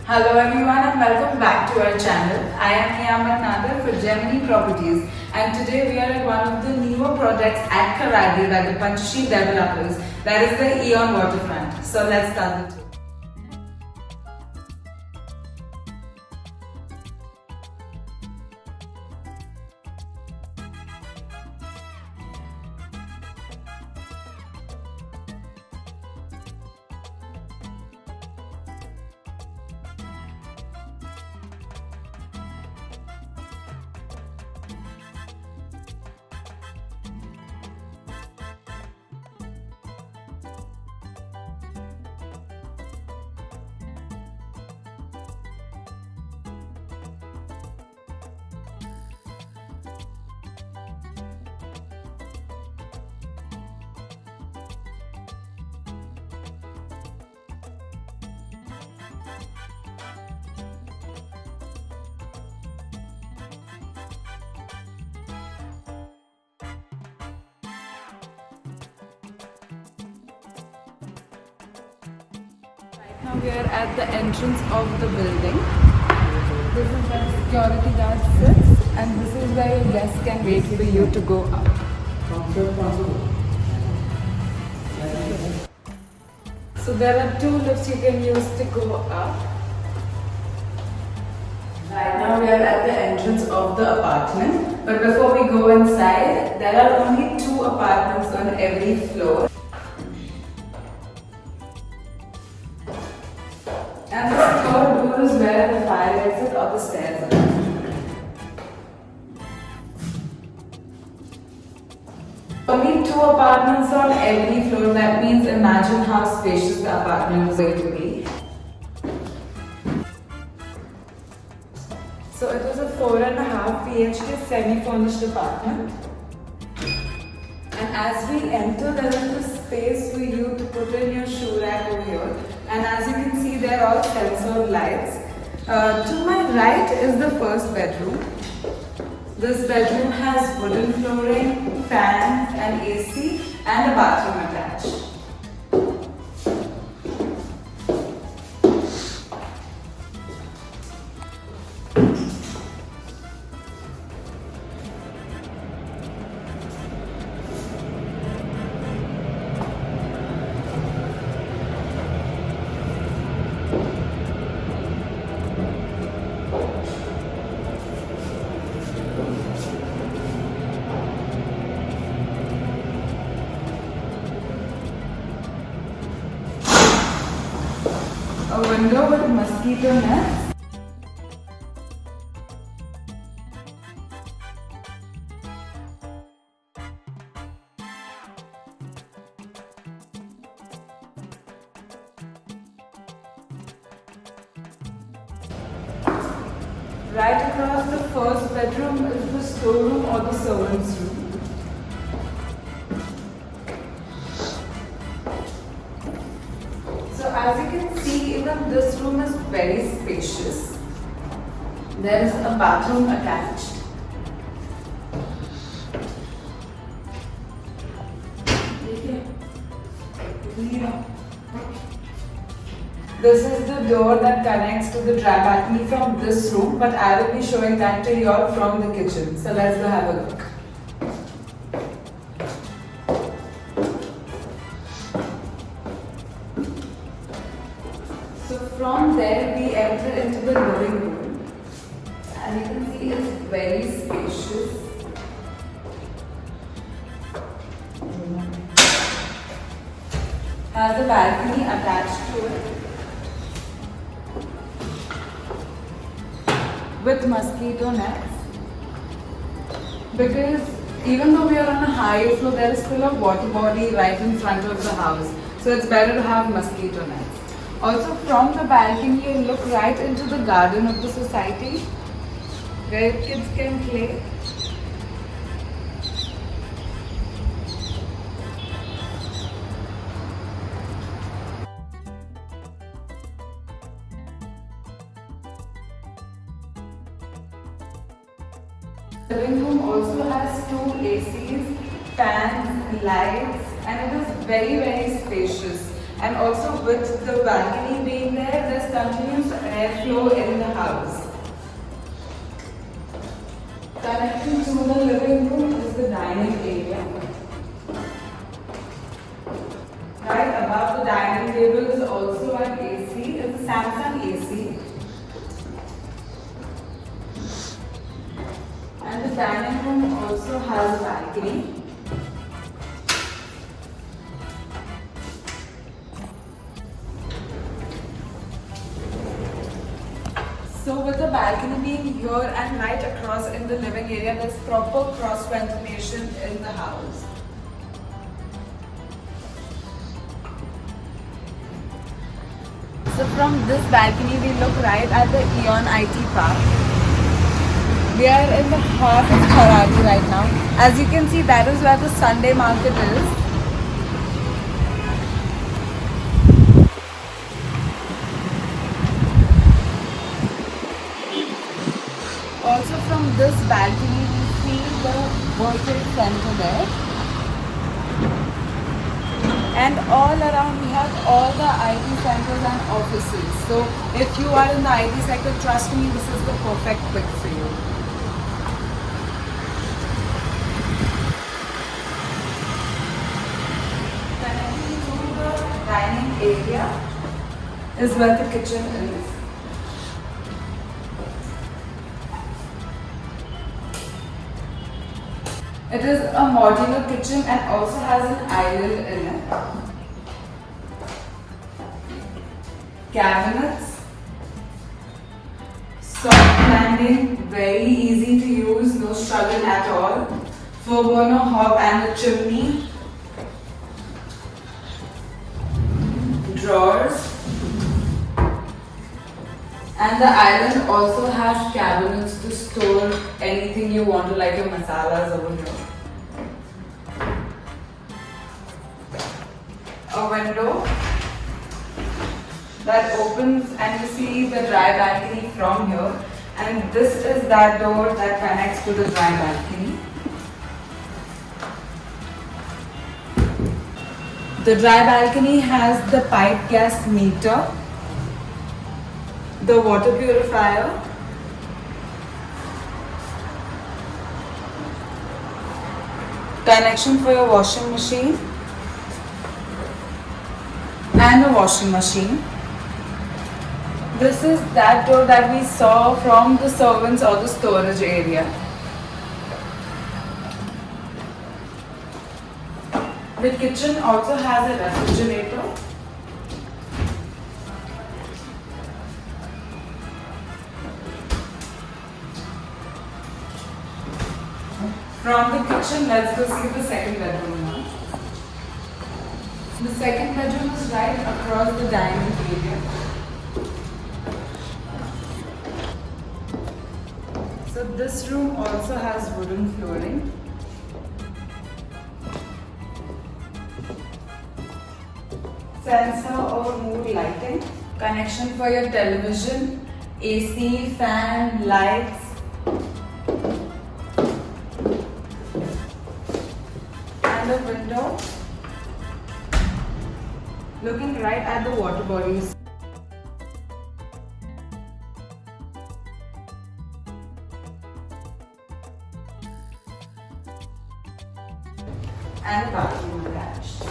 Hello everyone and welcome back to our channel. I am NIYAMAT Nadir for GEMINI Properties, and today we are at one of the newer projects at Kharadi by the Panchshi developers, that is the EON Waterfront. So let's start the tour. Now we are at the entrance of the building. This is where security guard sits, and this is where your guests can wait for you to go up. So there are two lifts you can use to go up. Right now we are at the entrance of the apartment, but before we go inside, there are only 2 apartments on every floor. And the third door is where the fire exit or the stairs are. Only 2 apartments on every floor. That means imagine how spacious the apartment is going to be. So it is a 4.5 BHK semi-furnished apartment. And as we enter, there is a space for you to put in your shoe rack over here. And as you can see, there are all sensor lights. To my right is the first bedroom. This bedroom has wooden flooring, fans and AC and a bathroom attached. A window with mosquito nets. Right across the first bedroom is the storeroom or the servants' room. So as you can see, even this room is very spacious. There is a bathroom attached. This is the door that connects to the dry balcony from this room, but I will be showing that to you all from the kitchen. So let's go have a look. So from there we enter into the living room, and you can see it's very spacious. Has a balcony attached to it with mosquito nets, because even though we are on a high floor, there is still a water body right in front of the house, so it's better to have mosquito nets. Also from the balcony you look right into the garden of the society where kids can play. The living room also has 2 ACs, fans, lights, and it is very spacious. And also with the balcony being there, there's continuous airflow in the house. Connecting to the living room is the dining area. Right above the dining table is also an AC. It's a Samsung AC. And the dining room also has a balcony. So with the balcony being here and right across in the living area, there's proper cross ventilation in the house. So from this balcony we look right at the EON IT Park. We are in the heart of Kharadi right now. As you can see, that is where the Sunday market is. Also from this balcony we see the World Trade Center there. And all around we have all the IT centers and offices. So if you are in the IT sector, trust me, this is the perfect pick for you. Connecting to the dining area is where the kitchen is. It is a modular kitchen and also has an island in it. Cabinets, soft landing, very easy to use, no struggle at all. 4-burner hob and a chimney. Drawers. And the island also has cabinets to store anything you want to, like your masalas over here. A window that opens and you see the dry balcony from here, and this is that door that connects to the dry balcony. The dry balcony has the pipe gas meter, the water purifier, connection for your washing machine, and a washing machine. This is that door that we saw from the servants or the storage area. The kitchen also has a refrigerator. From the kitchen, let's go see the second bedroom now. The second bedroom is right across the dining area. So this room also has wooden flooring. Sensor or mood lighting. Connection for your television, AC, fan, lights. And a window looking right at the water bodies. And a bathroom attached.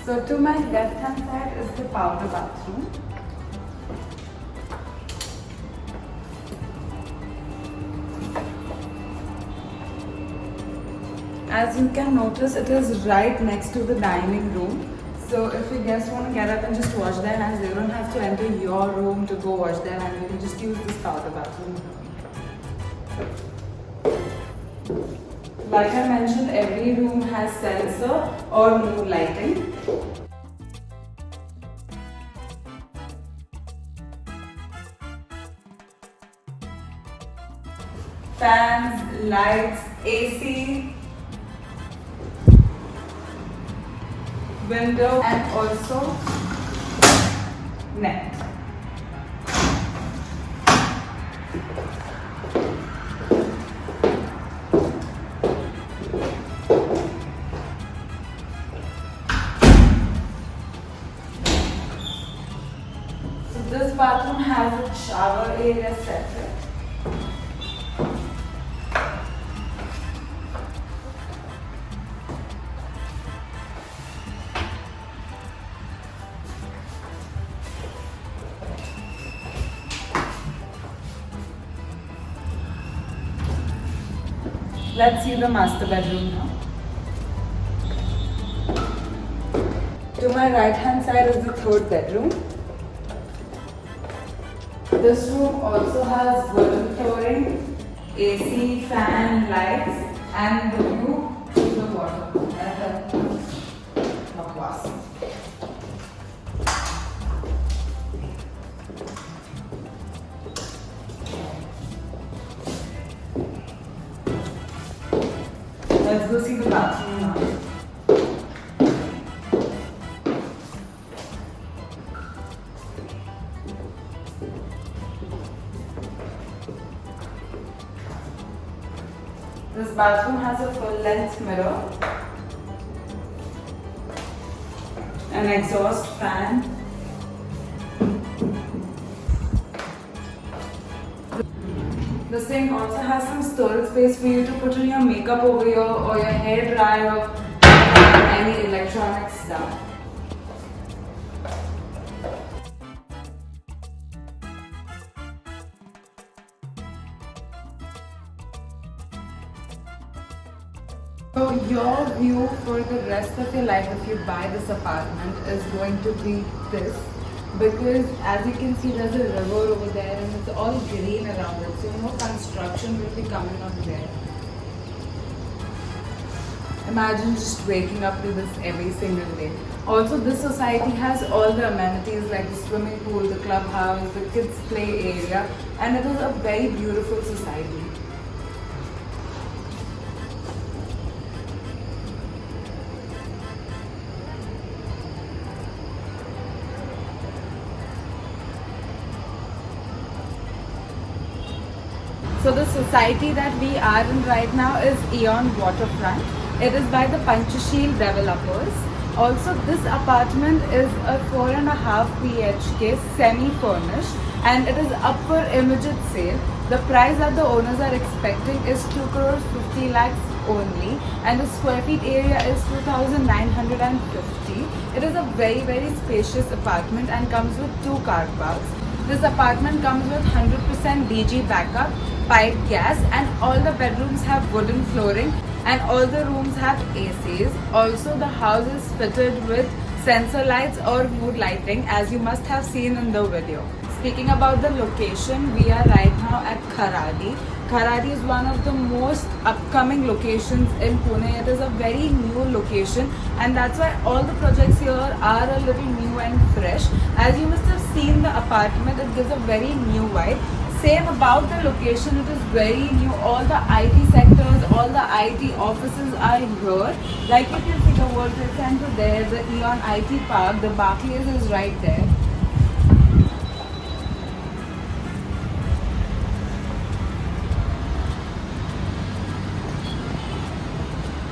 So to my left hand side is the powder bathroom. As you can notice, it is right next to the dining room. So if you guests want to get up and just wash their hands, they don't have to enter your room to go wash their hands. You can just use this powder bathroom. Like I mentioned, every room has sensor or mood lighting. fans, lights, AC, window, and also net. This bathroom has a shower area separate. Let's see the master bedroom now. To my right hand side is the third bedroom. This room also has wooden flooring, AC, fan, lights, and the view to the water. Let's go see the bathroom now. This bathroom has a full-length mirror, an exhaust fan, the sink also has some storage space for you to put in your makeup over here or your hair dryer or any electronics stuff. So your view for the rest of your life if you buy this apartment is going to be this, because as you can see there's a river over there and it's all green around it, so no construction will be coming on there. Imagine just waking up to this every single day. Also this society has all the amenities like the swimming pool, the clubhouse, the kids play area, and it is a very beautiful society. So the society that we are in right now is EON Waterfront. It is by the Panchasheel developers. Also this apartment is a 4.5 BHK semi-furnished and it is up for immediate sale. The price that the owners are expecting is 2 crore 50 lakhs only and the square feet area is 2,950. It is a very spacious apartment and comes with 2 car parks. This apartment comes with 100% DG backup, pipe gas, and all the bedrooms have wooden flooring and all the rooms have ACs. Also the house is fitted with sensor lights or mood lighting as you must have seen in the video. Speaking about the location, we are right now at Kharadi. Kharadi is one of the most upcoming locations in Pune. It is a very new location and that's why all the projects here are a little new and fresh. As you must have seen the apartment, it gives a very new vibe. Same about the location, it is very new. All the IT sectors, all the IT offices are here. Like you can see the World Trade Center there, the EON IT Park, the Barclays is right there.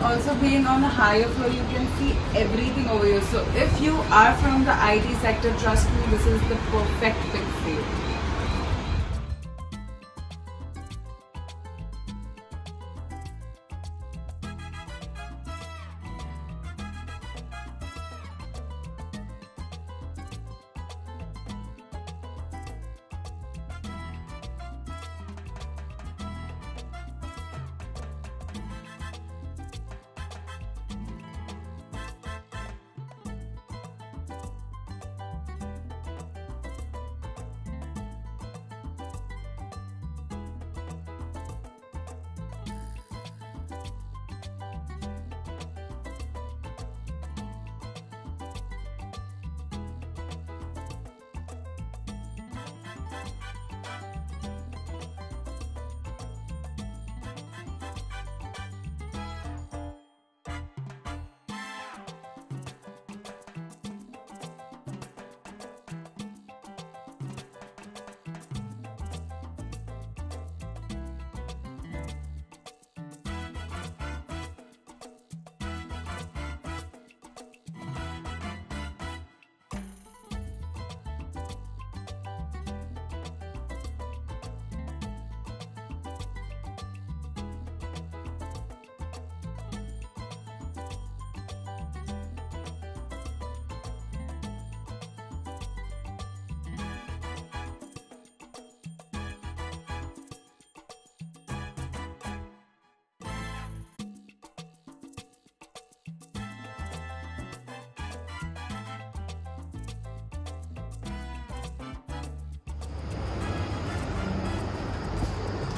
Also being on a higher floor, you can see everything over here. So if you are from the IT sector, trust me, this is the perfect pick for you.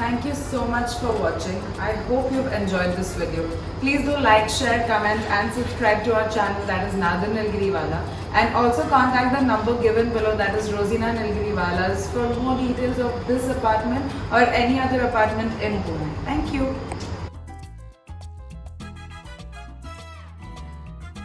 Thank you so much for watching. I hope you've enjoyed this video. Please do like, share, comment and subscribe to our channel, that is Nadir Nilgiriwala, and also contact the number given below, that is ROZINA Nilgiriwala's, for more details of this apartment or any other apartment in Pune. Thank you.